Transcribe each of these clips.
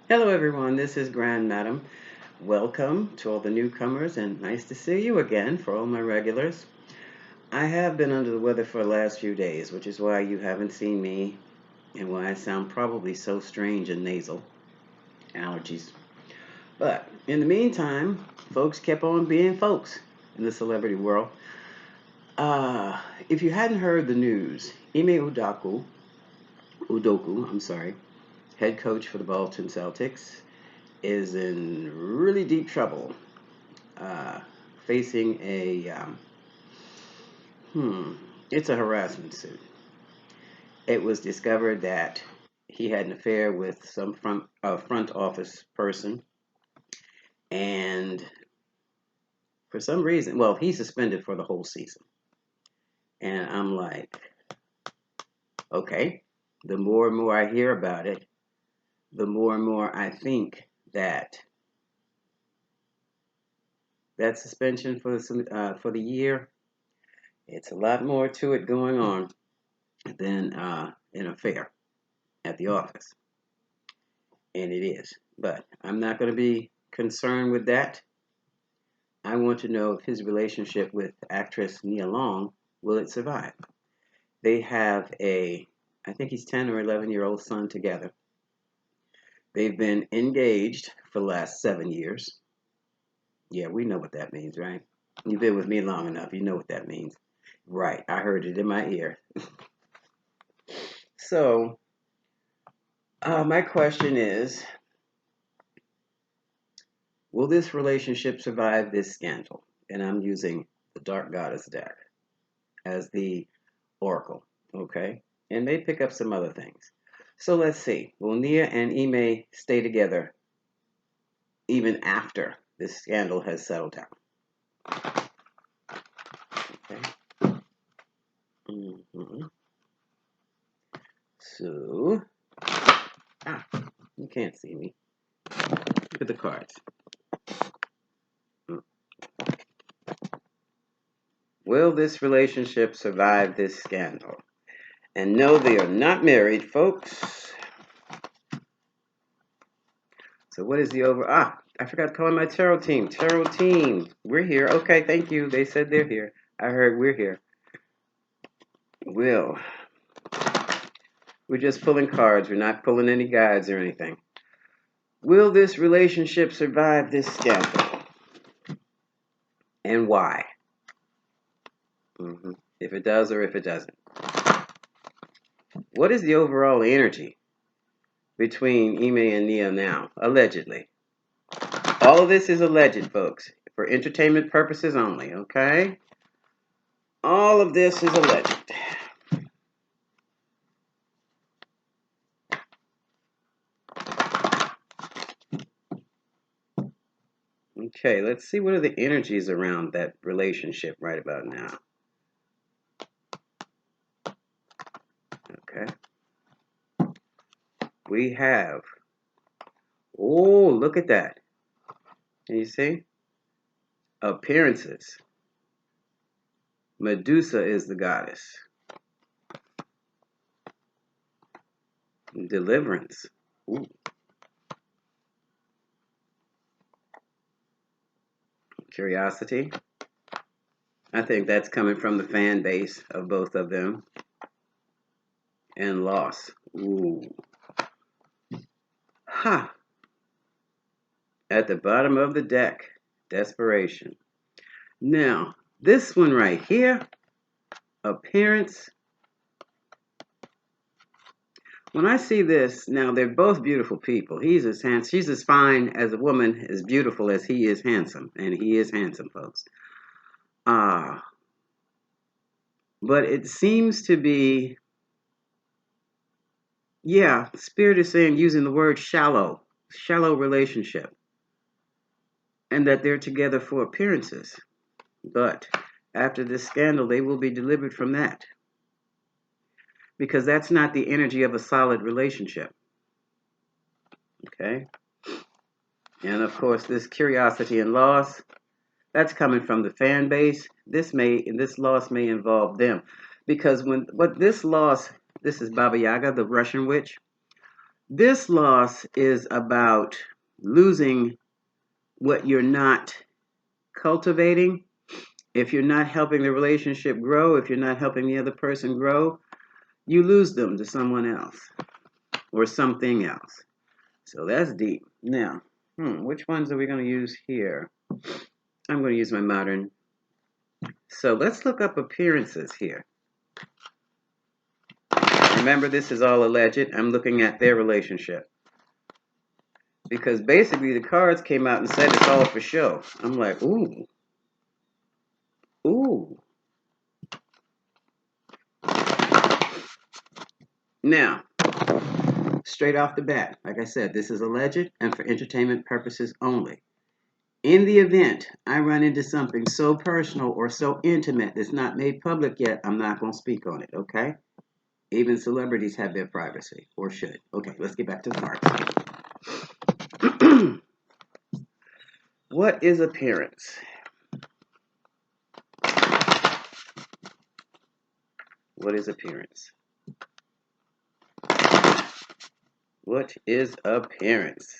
Hello, everyone. This is Grand Madam. Welcome to all the newcomers, and nice to see you again for all my regulars. I have been under the weather for the last few days, which is why you haven't seen me and why I sound probably so strange and nasal. Allergies. But in the meantime, folks kept on being folks in the celebrity world. If you hadn't heard the news, Udoku, I'm sorry, head coach for the Boston Celtics, is in really deep trouble, uh, facing hmm, it's a harassment suit. It was discovered that he had an affair with some front office person, and for some reason, well, he's suspended for the whole season. And I'm like, okay. The more and more I hear about it, the more and more I think that that suspension for the year, it's a lot more to it going on than an affair at the office. And it is. But I'm not going to be concerned with that. I want to know if his relationship with actress Nia Long will it survive. They have I think he's 10 or 11-year-old son together. They've been engaged for the last 7 years. Yeah, we know what that means, right? You've been with me long enough. You know what that means. Right. I heard it in my ear. So, my question is, will this relationship survive this scandal? And I'm using the Dark Goddess deck as the oracle, okay? And they pick up some other things. So let's see. Will Nia and Ime stay together even after this scandal has settled down? Okay. Mm-hmm. So, you can't see me. Look at the cards. Mm. Will this relationship survive this scandal? And no, they are not married, folks. So what is the over? I forgot to call in my tarot team. Tarot team, we're here. Okay, thank you. They said they're here. I heard we're here. Will, we're just pulling cards. We're not pulling any guides or anything. Will this relationship survive this scandal? And why? If it does or if it doesn't. What is the overall energy between Ime and Nia now? Allegedly. All of this is alleged, folks. For entertainment purposes only, okay? All of this is alleged. Okay, let's see what are the energies around that relationship right about now. Okay. We have, oh, look at that. Can you see? Appearances. Medusa is the goddess. Deliverance. Ooh. Curiosity. I think that's coming from the fan base of both of them. And loss. Ooh. Ha! At the bottom of the deck, desperation. Now, this one right here, appearance. When I see this, now they're both beautiful people. He's as handsome, she's as fine as a woman, as beautiful as he is handsome, and he is handsome, folks. Ah, but it seems to be, yeah, Spirit is saying using the word shallow relationship, and that they're together for appearances. But after this scandal, they will be delivered from that because that's not the energy of a solid relationship. Okay? And of course, this curiosity and loss, that's coming from the fan base. This loss may involve them. Because this is Baba Yaga, the Russian witch. This loss is about losing what you're not cultivating. If you're not helping the relationship grow, if you're not helping the other person grow, you lose them to someone else or something else. So that's deep. Now, which ones are we going to use here? I'm going to use my modern. So let's look up appearances here. Remember, this is all alleged. I'm looking at their relationship. Because basically the cards came out and said it's all for show. I'm like, ooh. Ooh. Now, straight off the bat, like I said, this is alleged and for entertainment purposes only. In the event I run into something so personal or so intimate that's not made public yet, I'm not going to speak on it, okay? Even celebrities have their privacy, or should. Okay, let's get back to the cards. What is appearance? What is appearance? What is appearance?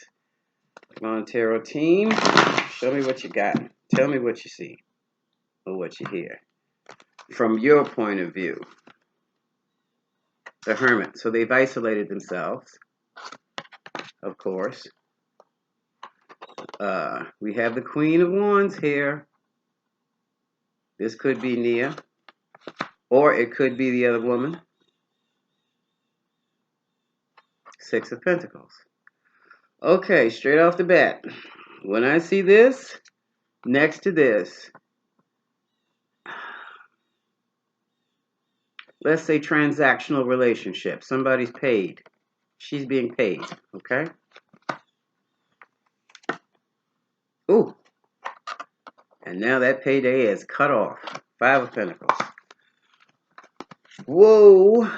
Come on, tarot team. Show me what you got. Tell me what you see or what you hear. From your point of view. The Hermit. So they've isolated themselves, of course. We have the Queen of Wands here. This could be Nia. Or it could be the other woman. Six of Pentacles. Okay, straight off the bat. When I see this, next to this, let's say transactional relationship. Somebody's paid. She's being paid, okay? Ooh. And now that payday is cut off. Five of Pentacles. Whoa.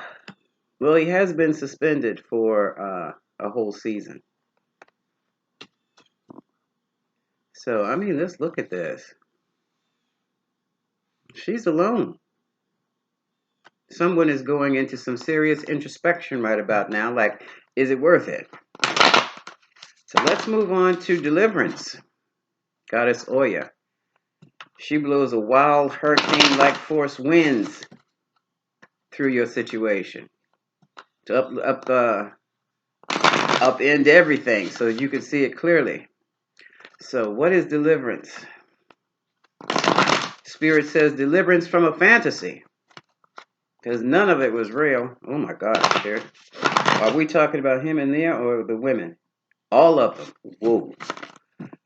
Well, he has been suspended for a whole season. So, I mean, let's look at this. She's alone. Someone is going into some serious introspection right about now. Like, is it worth it? So let's move on to deliverance. Goddess Oya. She blows a wild hurricane-like force winds through your situation to upend everything so you can see it clearly. So what is deliverance? Spirit says deliverance from a fantasy. Because none of it was real. Oh my God, Spirit. Are we talking about him in there or the women? All of them. Whoa.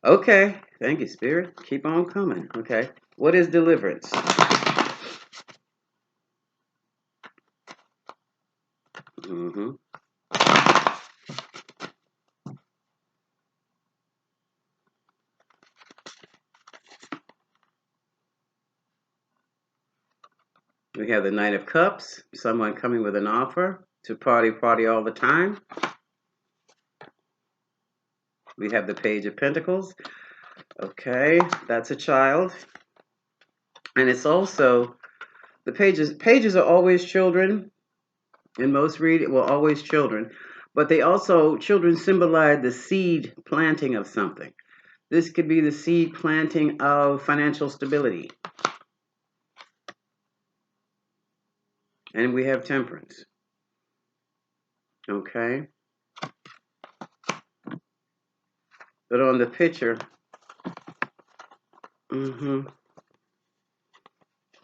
Okay. Thank you, Spirit. Keep on coming. Okay. What is deliverance? Mm-hmm. We have the Knight of Cups. Someone coming with an offer to party all the time. We have the Page of Pentacles. Okay, that's a child. And it's also, the pages are always children. In most reading, well, always children. But they also, children symbolize the seed planting of something. This could be the seed planting of financial stability. And we have Temperance. Okay. But on the picture,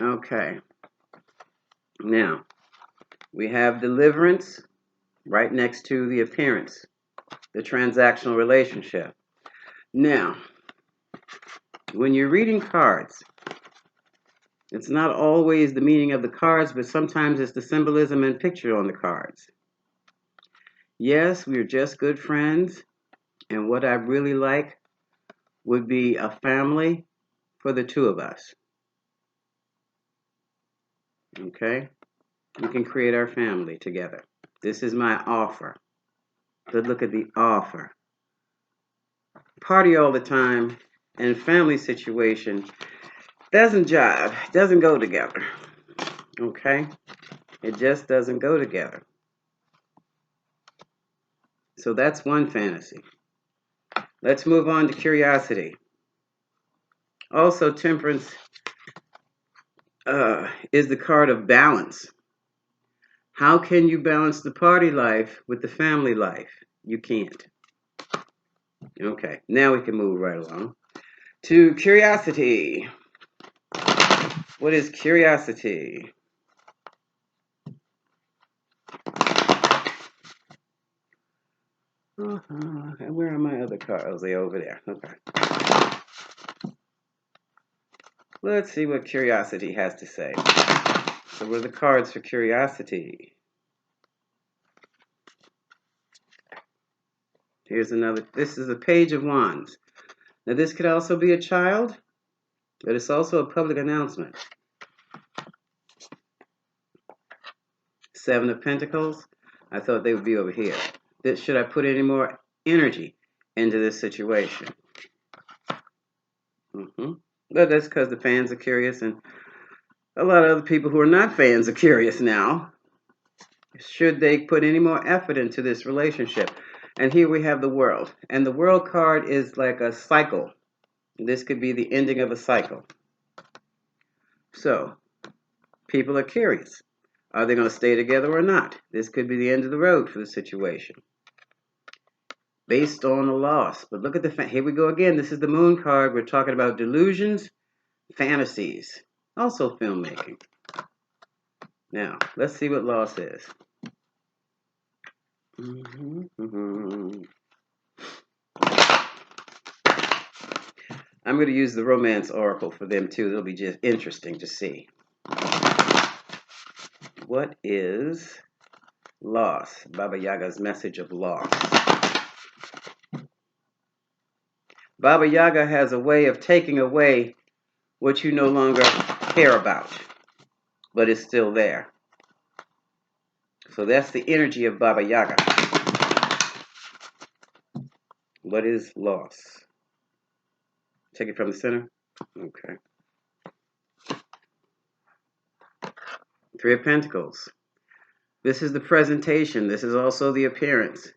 okay. Now, we have deliverance right next to the appearance, the transactional relationship. Now, when you're reading cards, it's not always the meaning of the cards, but sometimes it's the symbolism and picture on the cards. Yes, we're just good friends, and what I really like would be a family for the two of us. Okay? We can create our family together. This is my offer. But look at the offer. Party all the time and family situation doesn't jive, doesn't go together. Okay? It just doesn't go together. So that's one fantasy. Let's move on to curiosity. Also, temperance is the card of balance. How can you balance the party life with the family life? You can't. Okay, now we can move right along to curiosity. What is curiosity? Where are my other cards? Oh, they're over there. Okay. Let's see what curiosity has to say. So what are the cards for curiosity? Here's another. This is a Page of Wands. Now this could also be a child, but it's also a public announcement. Seven of Pentacles. I thought they would be over here. Should I put any more energy into this situation? But that's because the fans are curious, and a lot of other people who are not fans are curious now. Should they put any more effort into this relationship? And here we have the World. And the World card is like a cycle. This could be the ending of a cycle. So, people are curious. Are they going to stay together or not? This could be the end of the road for the situation. Based on a loss. But look at here we go again. This is the Moon card. We're talking about delusions, fantasies. Also filmmaking. Now, let's see what loss is. I'm going to use the Romance Oracle for them too. It'll be just interesting to see. What is loss? Baba Yaga's message of loss. Baba Yaga has a way of taking away what you no longer care about, but it's still there. So that's the energy of Baba Yaga. What is loss? Take it from the center. Okay. Three of Pentacles. This is the presentation. This is also the appearance.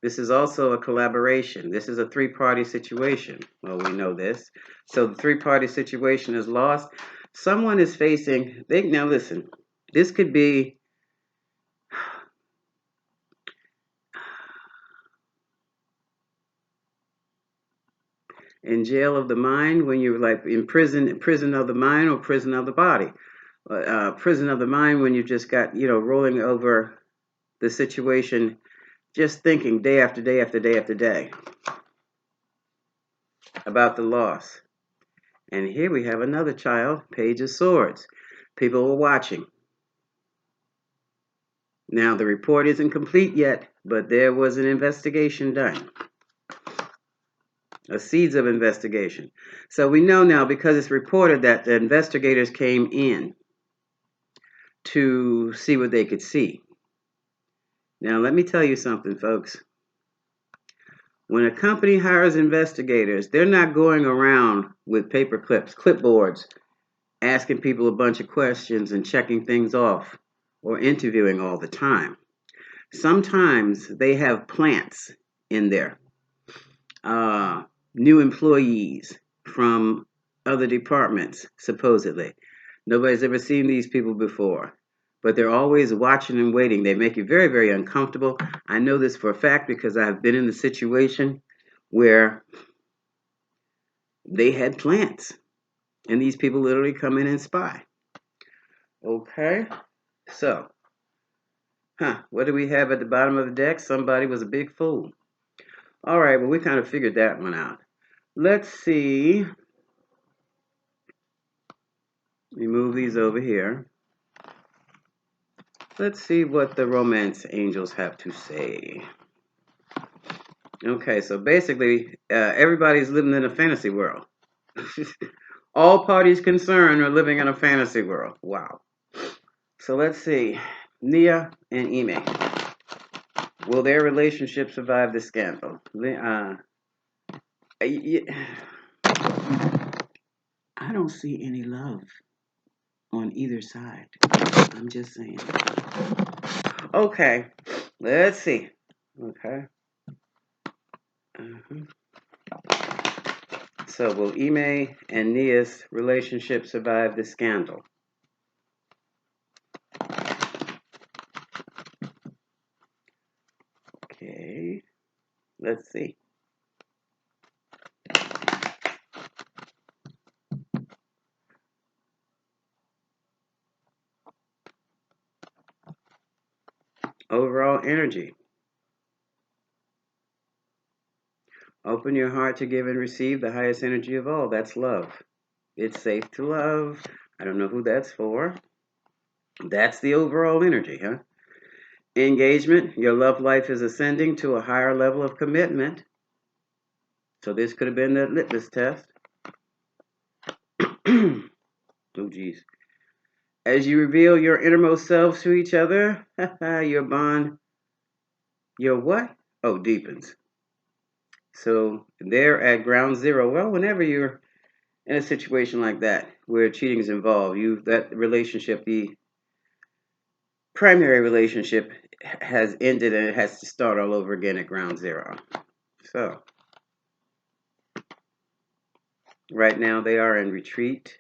This is also a collaboration. This is a three-party situation. Well, we know this. So the three-party situation is lost. Someone is facing, now listen, this could be in jail of the mind, when you're like in prison of the mind or prison of the body. Prison of the mind when you just got, rolling over the situation, just thinking day after day after day after day about the loss. And here we have another child, Page of Swords. People were watching. Now, the report isn't complete yet, but there was an investigation done. A seeds of investigation. So we know now, because it's reported, that the investigators came in to see what they could see. Now, let me tell you something, folks. When a company hires investigators, they're not going around with paper clipboards, asking people a bunch of questions and checking things off or interviewing all the time. Sometimes they have plants in there, new employees from other departments, supposedly. Nobody's ever seen these people before, but they're always watching and waiting. They make you very, very uncomfortable. I know this for a fact because I have been in the situation where they had plants, and these people literally come in and spy. Okay, so, what do we have at the bottom of the deck? Somebody was a big fool. All right, well, we kind of figured that one out. Let's see. Let me move these over here. Let's see what the romance angels have to say. Okay, so basically, everybody's living in a fantasy world. All parties concerned are living in a fantasy world. Wow. So let's see. Nia and Ime. Will their relationship survive the scandal? I don't see any love on either side. I'm just saying. Okay, let's see. Okay. So will Ime and Nia's relationship survive the scandal? Okay. Let's see. Overall energy. Open your heart to give and receive the highest energy of all. That's love. It's safe to love. I don't know who that's for. That's the overall energy, huh? Engagement. Your love life is ascending to a higher level of commitment. So this could have been the litmus test. Oh, geez. As you reveal your innermost selves to each other, your bond, your what? Oh, deepens. So they're at ground zero. Well, whenever you're in a situation like that where cheating is involved, that relationship, the primary relationship, has ended and it has to start all over again at ground zero. So right now they are in retreat.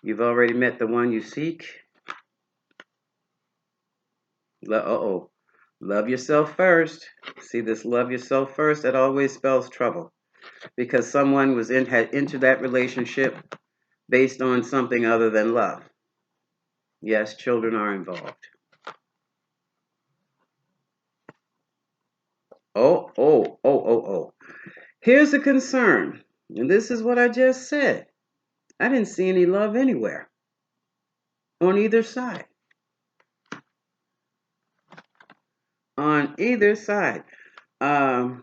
You've already met the one you seek. Uh-oh. Love yourself first. See this love yourself first? That always spells trouble. Because someone had entered that relationship based on something other than love. Yes, children are involved. Oh. Here's the concern. And this is what I just said. I didn't see any love anywhere on either side. On either side. There's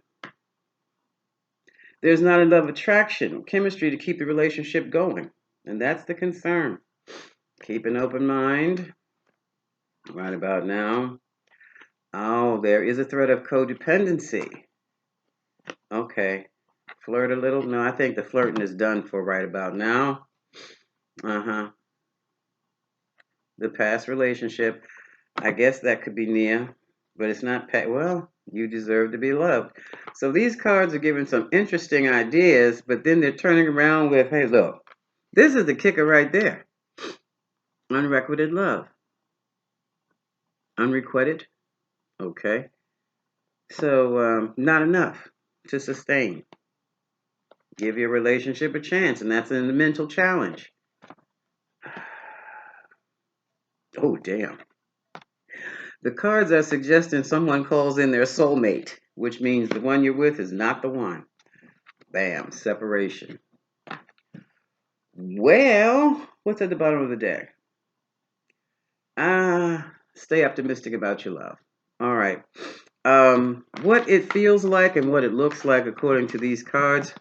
not enough attraction or chemistry to keep the relationship going. And that's the concern. Keep an open mind. Right about now. Oh, there is a threat of codependency. Okay. Flirt a little? No, I think the flirting is done for right about now. Uh-huh. The past relationship. I guess that could be Nia, but it's not well, you deserve to be loved. So these cards are giving some interesting ideas, but then they're turning around with, hey, look, this is the kicker right there. Unrequited love. Unrequited. Okay. So not enough to sustain. Give your relationship a chance, and that's a mental challenge. Oh, damn. The cards are suggesting someone calls in their soulmate, which means the one you're with is not the one. Bam, separation. Well, what's at the bottom of the deck? Stay optimistic about your love. All right. What it feels like and what it looks like according to these cards,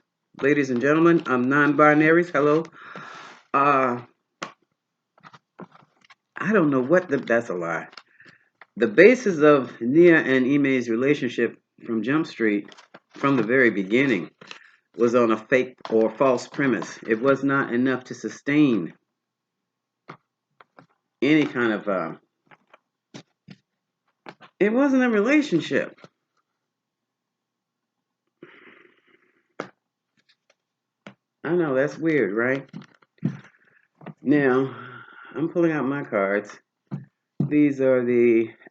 ladies and gentlemen, non-binaries. Hello. I don't know that's a lie. The basis of Nia and Ime's relationship from Jump Street, from the very beginning, was on a fake or false premise. It was not enough to sustain any kind of. It wasn't a relationship. I know that's weird, right? Now, I'm pulling out my cards. These are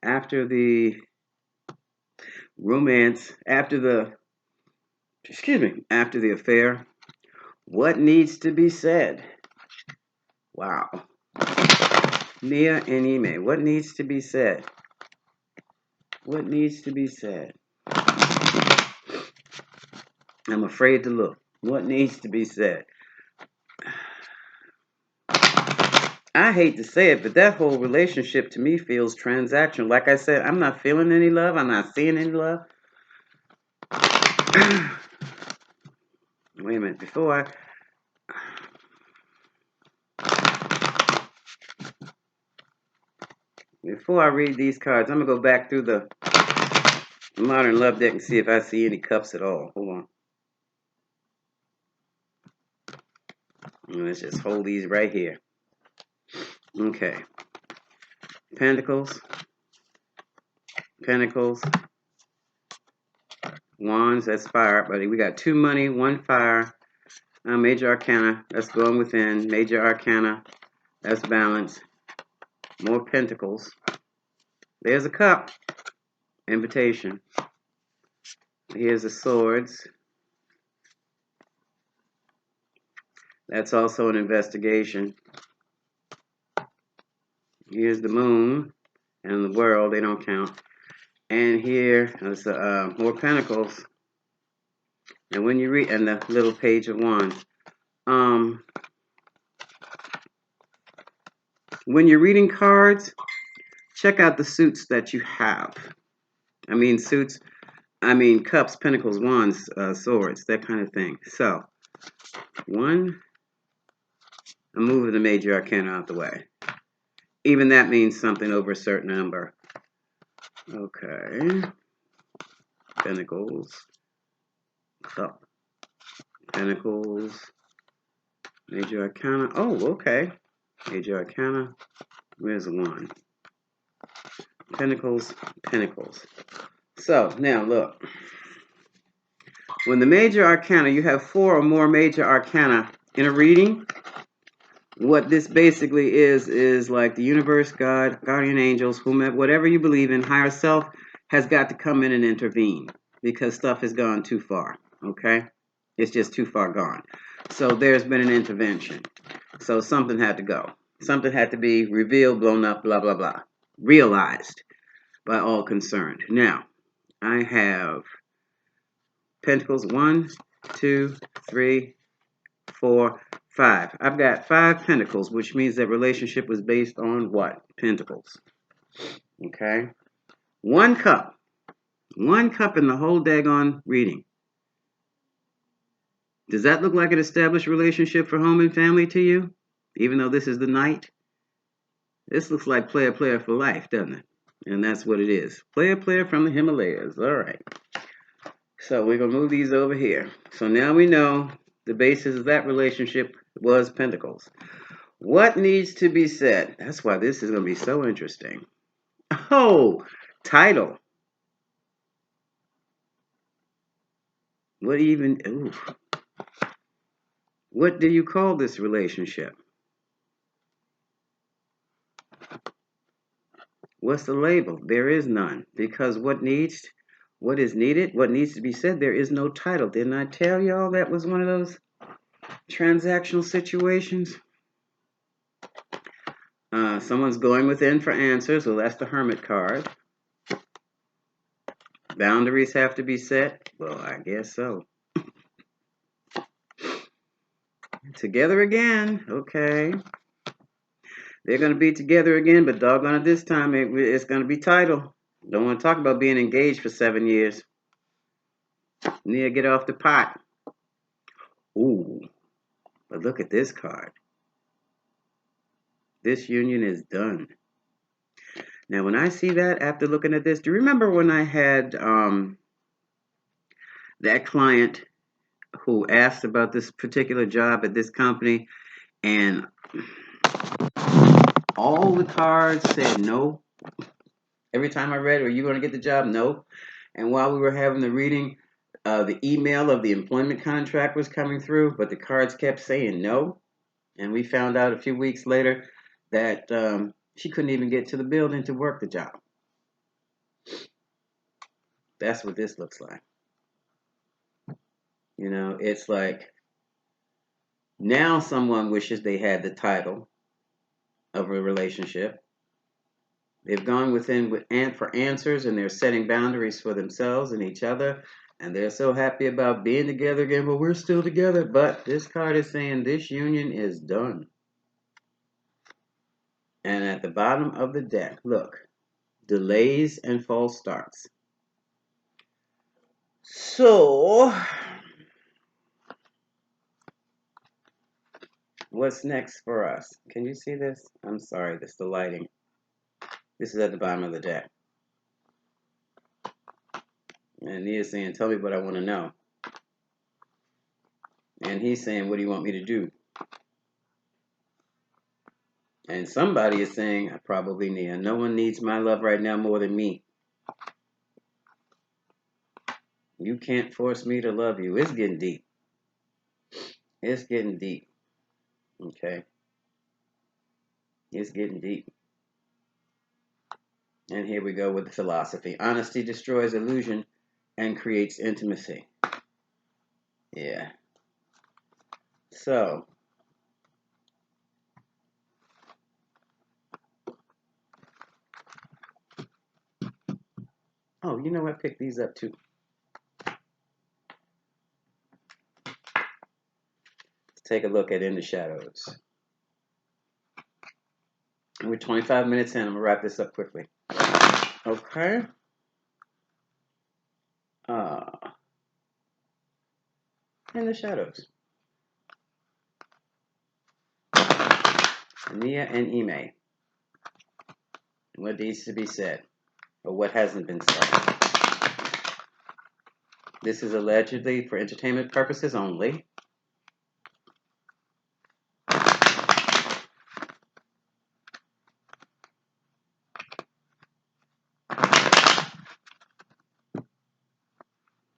after the romance, after the affair. What needs to be said? Wow. Nia and Ime, what needs to be said? What needs to be said? I'm afraid to look. What needs to be said? I hate to say it, but that whole relationship to me feels transactional. Like I said, I'm not feeling any love. I'm not seeing any love. Wait a minute. Before I read these cards, I'm going to go back through the Modern Love deck and see if I see any cups at all. Hold on. Let's just hold these right here. Okay. Pentacles, Pentacles, Wands, that's fire, buddy. We got 2 money, 1 fire. Major Arcana, that's going within. Major Arcana, that's balance. More Pentacles. There's a cup. Invitation. Here's the swords. That's also an investigation. Here's the moon and the world. They don't count. And here is more pentacles. And when you read, and the little page of wands. When you're reading cards, check out the suits that you have. I mean suits. I mean cups, pentacles, wands, swords, that kind of thing. So, I'm moving the major arcana out the way. Even that means something over a certain number. Okay. Pentacles. Cup. Pentacles. Major arcana. Oh, okay. Major arcana. Where's the 1? Pentacles. Pentacles. So, now look. When the major arcana, you have 4 or more major arcana in a reading, what this basically is like the universe, God, guardian angels, whomever, whatever you believe in, higher self has got to come in and intervene because stuff has gone too far, okay? It's just too far gone. So there's been an intervention. So something had to go. Something had to be revealed, blown up, blah, blah, blah. Realized by all concerned. Now, I have Pentacles 1, 2, 3, 4, 5. I've got 5 pentacles, which means that relationship was based on what? Pentacles. Okay? 1 cup. 1 cup in the whole daggone reading. Does that look like an established relationship for home and family to you? Even though this is the night? This looks like player for life, doesn't it? And that's what it is. Player from the Himalayas. All right. So we're going to move these over here. So now we know the basis of that relationship was Pentacles. What needs to be said? That's why this is going to be so interesting. Oh, title. What even, ooh. What do you call this relationship? What's the label? There is none. Because what is needed, what needs to be said, there is no title. Didn't I tell y'all that was one of those transactional situations? Someone's going within for answers. Well, that's the Hermit card. Boundaries have to be set. Well, I guess so. Together again. Okay. They're going to be together again, but doggone it, this time it's going to be title. Don't want to talk about being engaged for 7 years. Need to get off the pot. Ooh. But look at this card. This union is done. Now, when I see that, after looking at this, do you remember when I had that client who asked about this particular job at this company, and all the cards said no? Every time I read, are you going to get the job? No. And while we were having the reading, the email of the employment contract was coming through, but the cards kept saying no. And we found out a few weeks later that she couldn't even get to the building to work the job. That's what this looks like. You know, it's like now someone wishes they had the title of a relationship. They've gone within for answers, and they're setting boundaries for themselves and each other. And they're so happy about being together again. Well, we're still together. But this card is saying this union is done. And at the bottom of the deck, look, delays and false starts. So, what's next for us? Can you see this? I'm sorry, this is the lighting. This is at the bottom of the deck. And he is saying, tell me what I want to know. And he's saying, what do you want me to do? And somebody is saying, probably Nia, no one needs my love right now more than me. You can't force me to love you. It's getting deep. It's getting deep. Okay? It's getting deep. And here we go with the philosophy. Honesty destroys illusion and creates intimacy. Yeah. So, oh, you know what? Pick these up too. Let's take a look at In the Shadows. We're 25 minutes in. I'm going to wrap this up quickly. Okay. In the Shadows. Nia and Ime. What needs to be said, or what hasn't been said. This is allegedly for entertainment purposes only.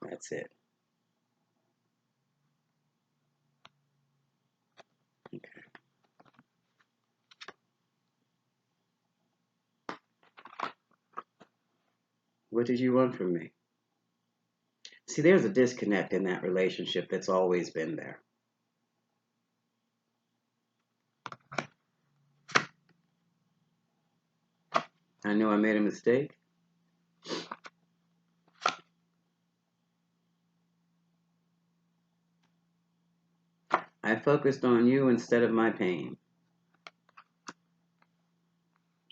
That's it. Okay. What did you want from me? See, there's a disconnect in that relationship that's always been there. I know I made a mistake. I focused on you instead of my pain.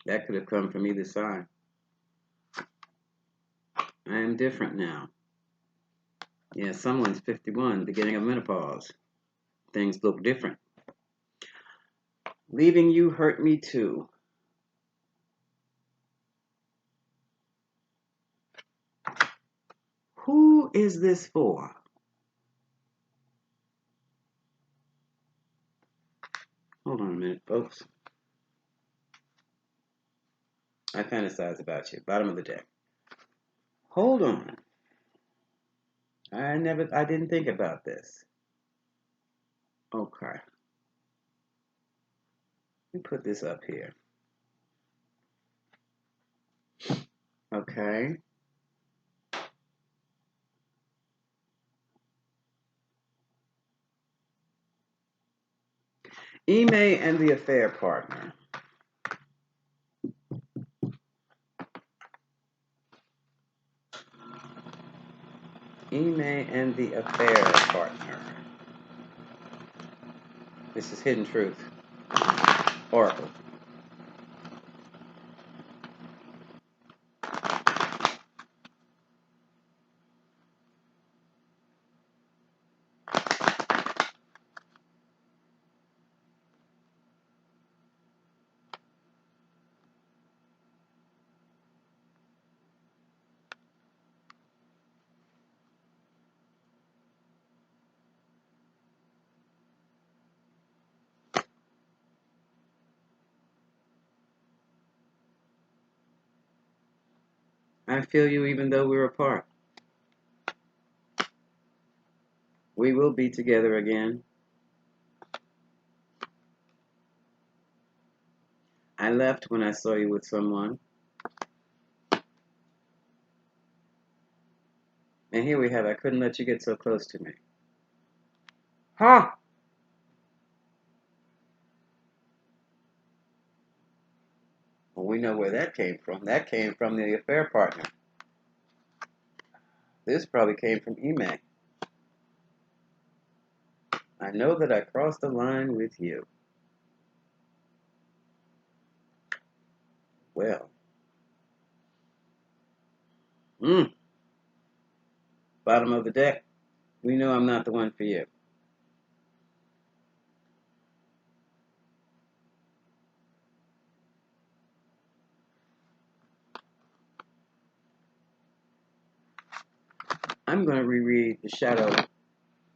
That could have come from either side. I am different now. Yeah, someone's 51, beginning of menopause. Things look different. Leaving you hurt me too. Who is this for? Hold on a minute, folks. I fantasize about you. Bottom of the deck. Hold on. I didn't think about this. Okay. Let me put this up here. Okay. Ime and the affair partner. Ime and the affair partner. This is Hidden Truth. Oracle. I feel you even though we're apart. We will be together again. I left when I saw you with someone. And here we have, I couldn't let you get so close to me. Huh? Well, we know where that came from. That came from the affair partner. This probably came from Ime. I know that I crossed the line with you. Well. Bottom of the deck. We know I'm not the one for you. I'm going to reread The Shadow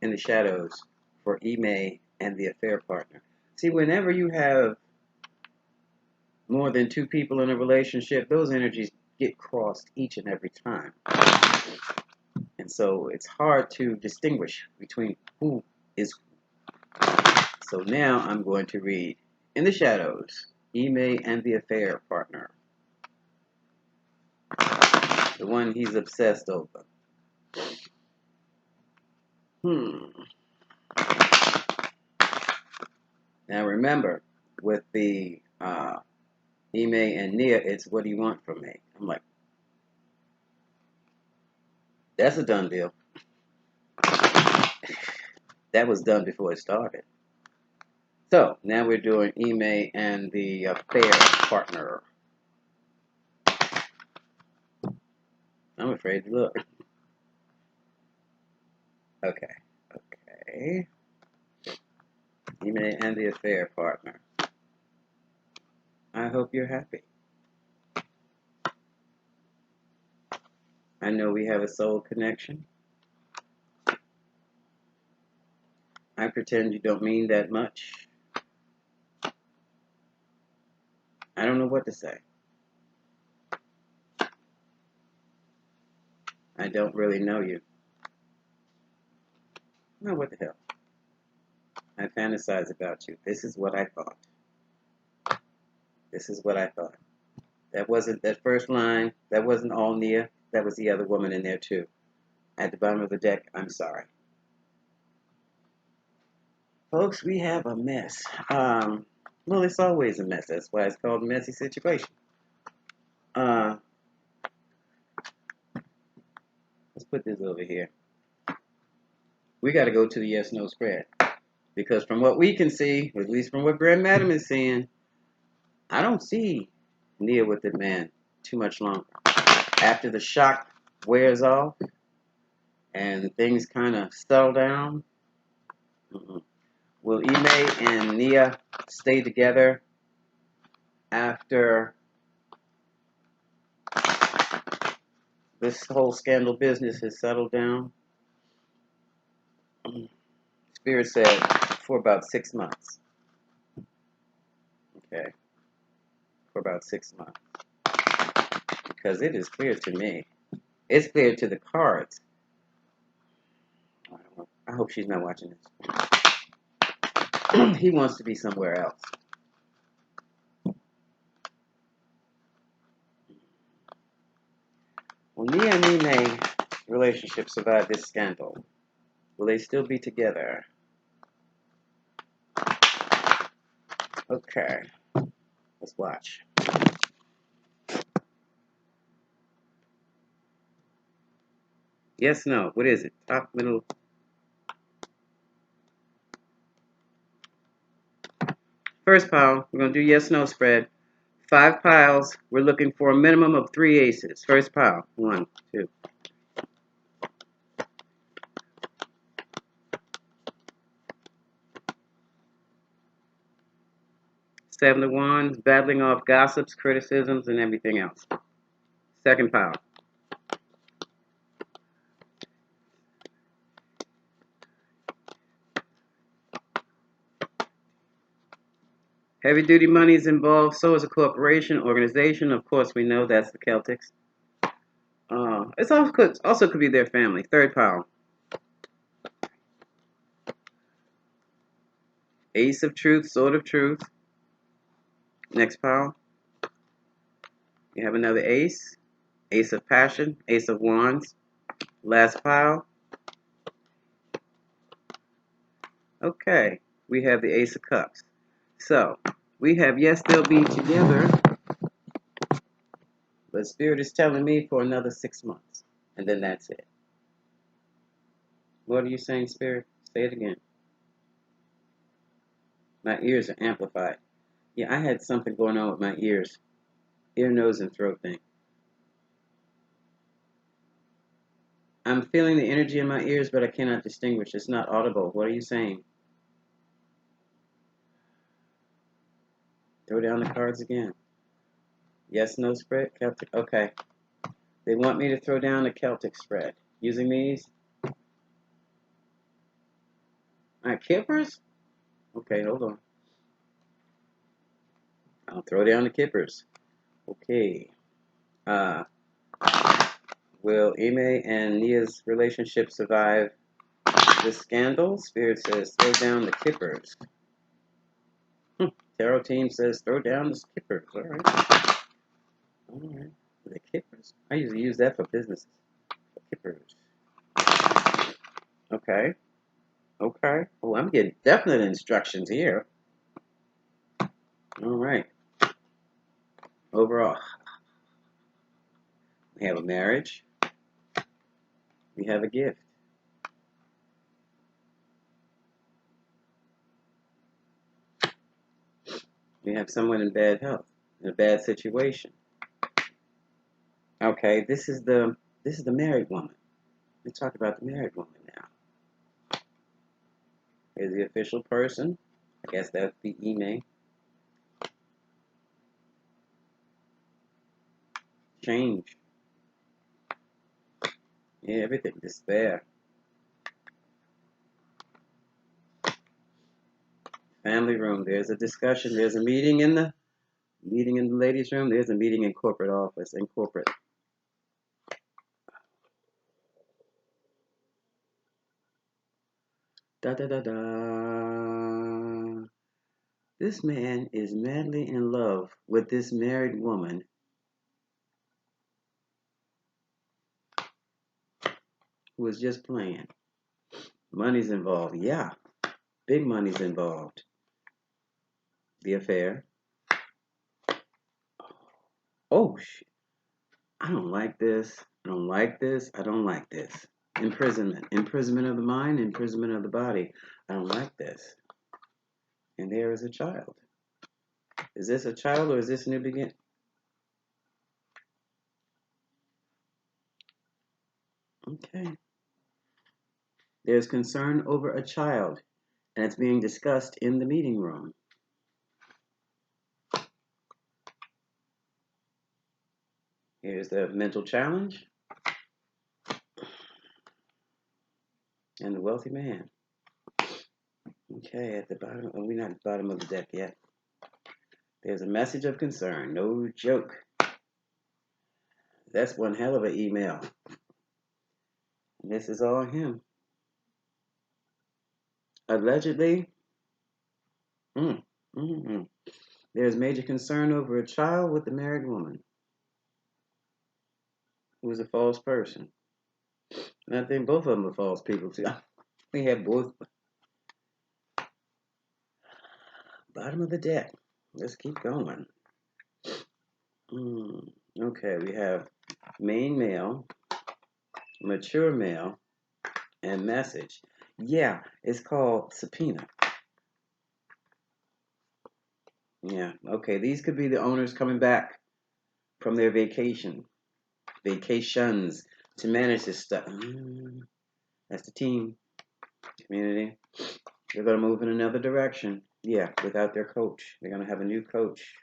in the Shadows for Ime and the affair partner. See, whenever you have more than two people in a relationship, those energies get crossed each and every time. And so it's hard to distinguish between who is who. So now I'm going to read In the Shadows, Ime and the Affair Partner. The one he's obsessed over. Now remember, with the Ime and Nia, it's what do you want from me? I'm like, that's a done deal. That was done before it started. So now we're doing Ime and the Affair Partner. I'm afraid to look. Okay. Ime and the Affair Partner. I hope you're happy. I know we have a soul connection. I pretend you don't mean that much. I don't know what to say. I don't really know you. No, what the hell? I fantasize about you. This is what I thought. This is what I thought. That wasn't that first line. That wasn't all Nia. That was the other woman in there too. At the bottom of the deck, I'm sorry. Folks, we have a mess. Well, it's always a mess. That's why it's called a messy situation. Let's put this over here. We got to go to the yes/no spread. Because from what we can see, or at least from what Grand Madam is seeing, I don't see Nia with the man too much longer. After the shock wears off and things kind of settle down, will Ime and Nia stay together after this whole scandal business has settled down? Spirit said for about 6 months. Okay. For about 6 months. Because it is clear to me. It's clear to the cards. I hope she's not watching this. He wants to be somewhere else. Will Nia and Ime relationship survive this scandal? Will they still be together? Okay. Let's watch. Yes, no. What is it? Top, middle. First pile, we're going to do yes, no spread. 5 piles. We're looking for a minimum of 3 aces. First pile. 1, 2. Seven of Wands, battling off gossips, criticisms, and everything else. Second pile. Heavy duty money is involved. So is a corporation, organization. Of course, we know that's the Celtics. It also could be their family. Third pile. Ace of Truth, Sword of Truth. Next pile. You have another ace. Ace of Passion, Ace of Wands. Last pile. Okay, we have the Ace of Cups. So, we have yes, they'll be together. But Spirit is telling me for another 6 months. And then that's it. What are you saying, Spirit? Say it again. My ears are amplified. Yeah, I had something going on with my ears. Ear, nose, and throat thing. I'm feeling the energy in my ears, but I cannot distinguish. It's not audible. What are you saying? Throw down the cards again. Yes, no spread? Celtic? Okay. They want me to throw down the Celtic spread. Using these? Alright, Kippers? Okay, hold on. I'll throw down the kippers. Okay. Uh, will Ime and Nia's relationship survive this scandal? Spirit says throw down the kippers. Tarot team says throw down the kippers. All right. All right. The kippers. I usually use that for businesses. Kippers. Okay. Okay. Oh, I'm getting definite instructions here. All right. Overall, we have a marriage. We have a gift. We have someone in bad health, in a bad situation. Okay, this is the married woman. Let's talk about the married woman now. Here's the official person. I guess that'd be Ime. Change. Yeah, everything. Despair. Family room. There's a discussion. There's a meeting in the ladies' room. There's a meeting in corporate office. In corporate. Da da da da. This man is madly in love with this married woman who is just playing. Money's involved. Yeah, big money's involved. The affair. Oh, I don't like this. I don't like this. I don't like this. Imprisonment. Imprisonment of the mind, imprisonment of the body. I don't like this. And there is a child. Is this a child or is this a new beginning? Okay. There's concern over a child, and it's being discussed in the meeting room. Here's the mental challenge and the wealthy man. Okay, at the bottom, we're not at the bottom of the deck yet. There's a message of concern. No joke. That's one hell of an email. This is all him. Allegedly, there's major concern over a child with a married woman who is a false person. And I think both of them are false people too. We have both. Bottom of the deck. Let's keep going. Okay, we have main male, mature male, and message. Yeah, it's called subpoena. Yeah, okay, these could be the owners coming back from their vacations to manage this stuff. That's the team, community. They're going to move in another direction. Yeah, without their coach. They're going to have a new coach.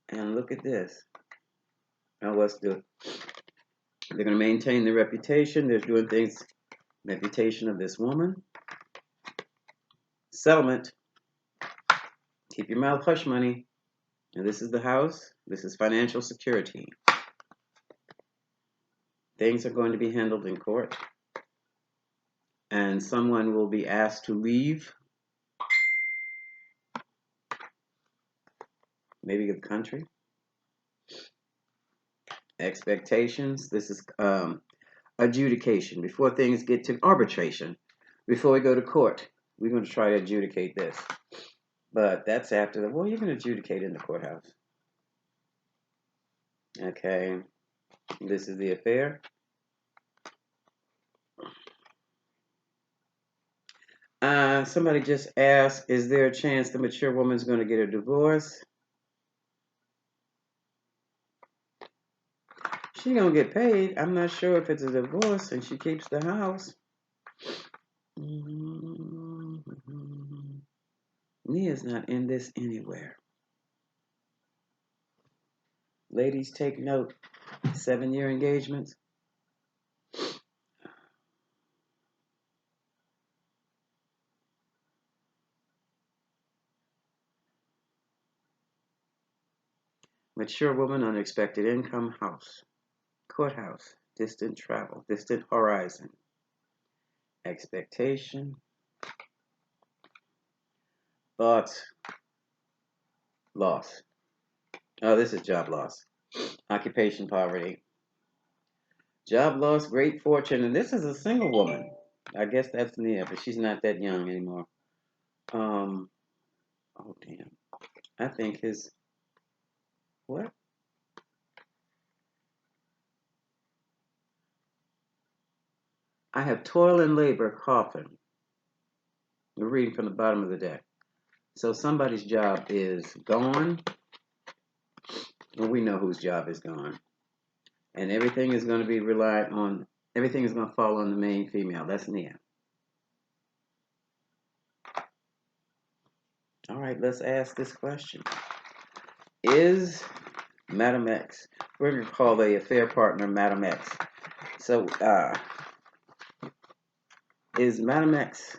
And look at this. Now let's do it. They're going to maintain their reputation. They're doing things, reputation of this woman. Settlement. Keep your mouth hush money. And this is the house. This is financial security. Things are going to be handled in court. And someone will be asked to leave. Maybe the country. Expectations. This is adjudication. Before things get to arbitration. Before we go to court. We're going to try to adjudicate this. But that's after the, well, you can adjudicate in the courthouse. Okay. This is the affair. Somebody just asked, is there a chance the mature woman's going to get a divorce? She going to get paid. I'm not sure if it's a divorce and she keeps the house. Nia's not in this anywhere. Ladies, take note. 7-year engagements. Mature woman, unexpected income, house. Courthouse, distant travel, distant horizon. Expectation, thoughts, loss. Oh, this is job loss. Occupation, poverty. Job loss, great fortune, and this is a single woman. I guess that's Nia, but she's not that young anymore. Oh damn. I think his what? I have toil and labor, coffin. We're reading from the bottom of the deck. So somebody's job is gone. Well, we know whose job is gone. And everything is going to be relied on, everything is going to fall on the main female. That's Nia. All right, let's ask this question. Is Madam X, we're going to call the affair partner Madam X. So, is Madam X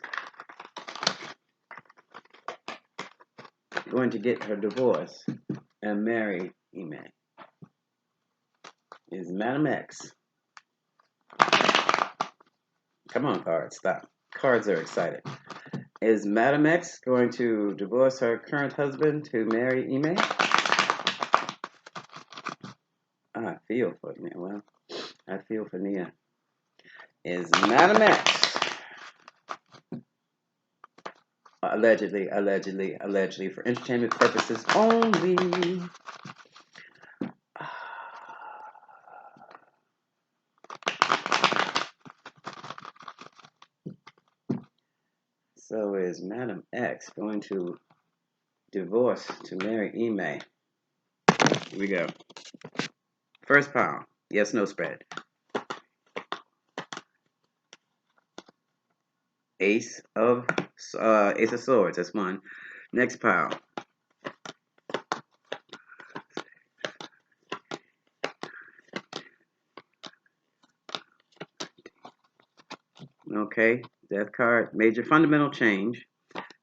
going to get her divorce and marry Ime? Is Madam X, come on cards, stop. Cards are excited. Is Madam X going to divorce her current husband to marry Ime? I feel for Nia. Well, I feel for Nia. Is Madam X allegedly for entertainment purposes only? So is Madam X going to divorce to marry Ime? Here we go. First pile. Yes, no spread. Ace of Swords. That's one. Next pile. Okay, death card. Major fundamental change.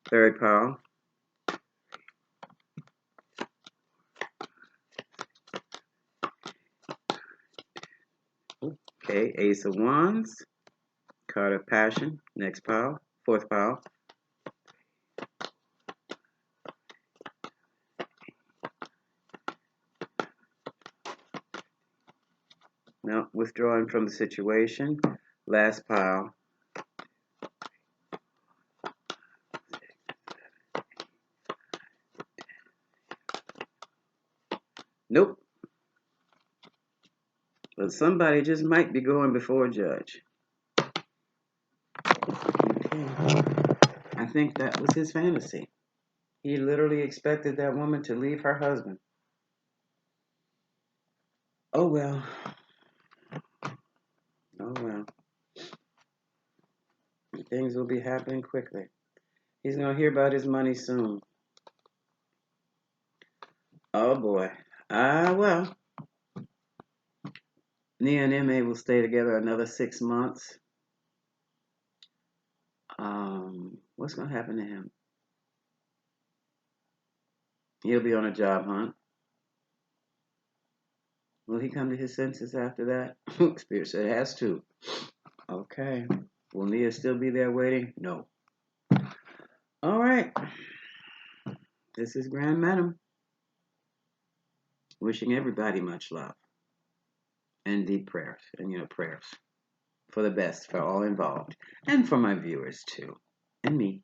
Third pile. Okay, Ace of Wands. Card of Passion. Next pile. Fourth pile. Now, withdrawing from the situation. Last pile. Nope. But somebody just might be going before a judge. Okay. I think that was his fantasy. He literally expected that woman to leave her husband. Oh well. Oh well. Things will be happening quickly. He's going to hear about his money soon. Oh boy. Well. Nia and Ime will stay together another 6 months. What's going to happen to him? He'll be on a job hunt. Will he come to his senses after that? Spirit said it has to. Okay. Will Nia still be there waiting? No. All right. This is Grand Madam. Wishing everybody much love and deep prayers. And, prayers for the best for all involved. And for my viewers, too. And me.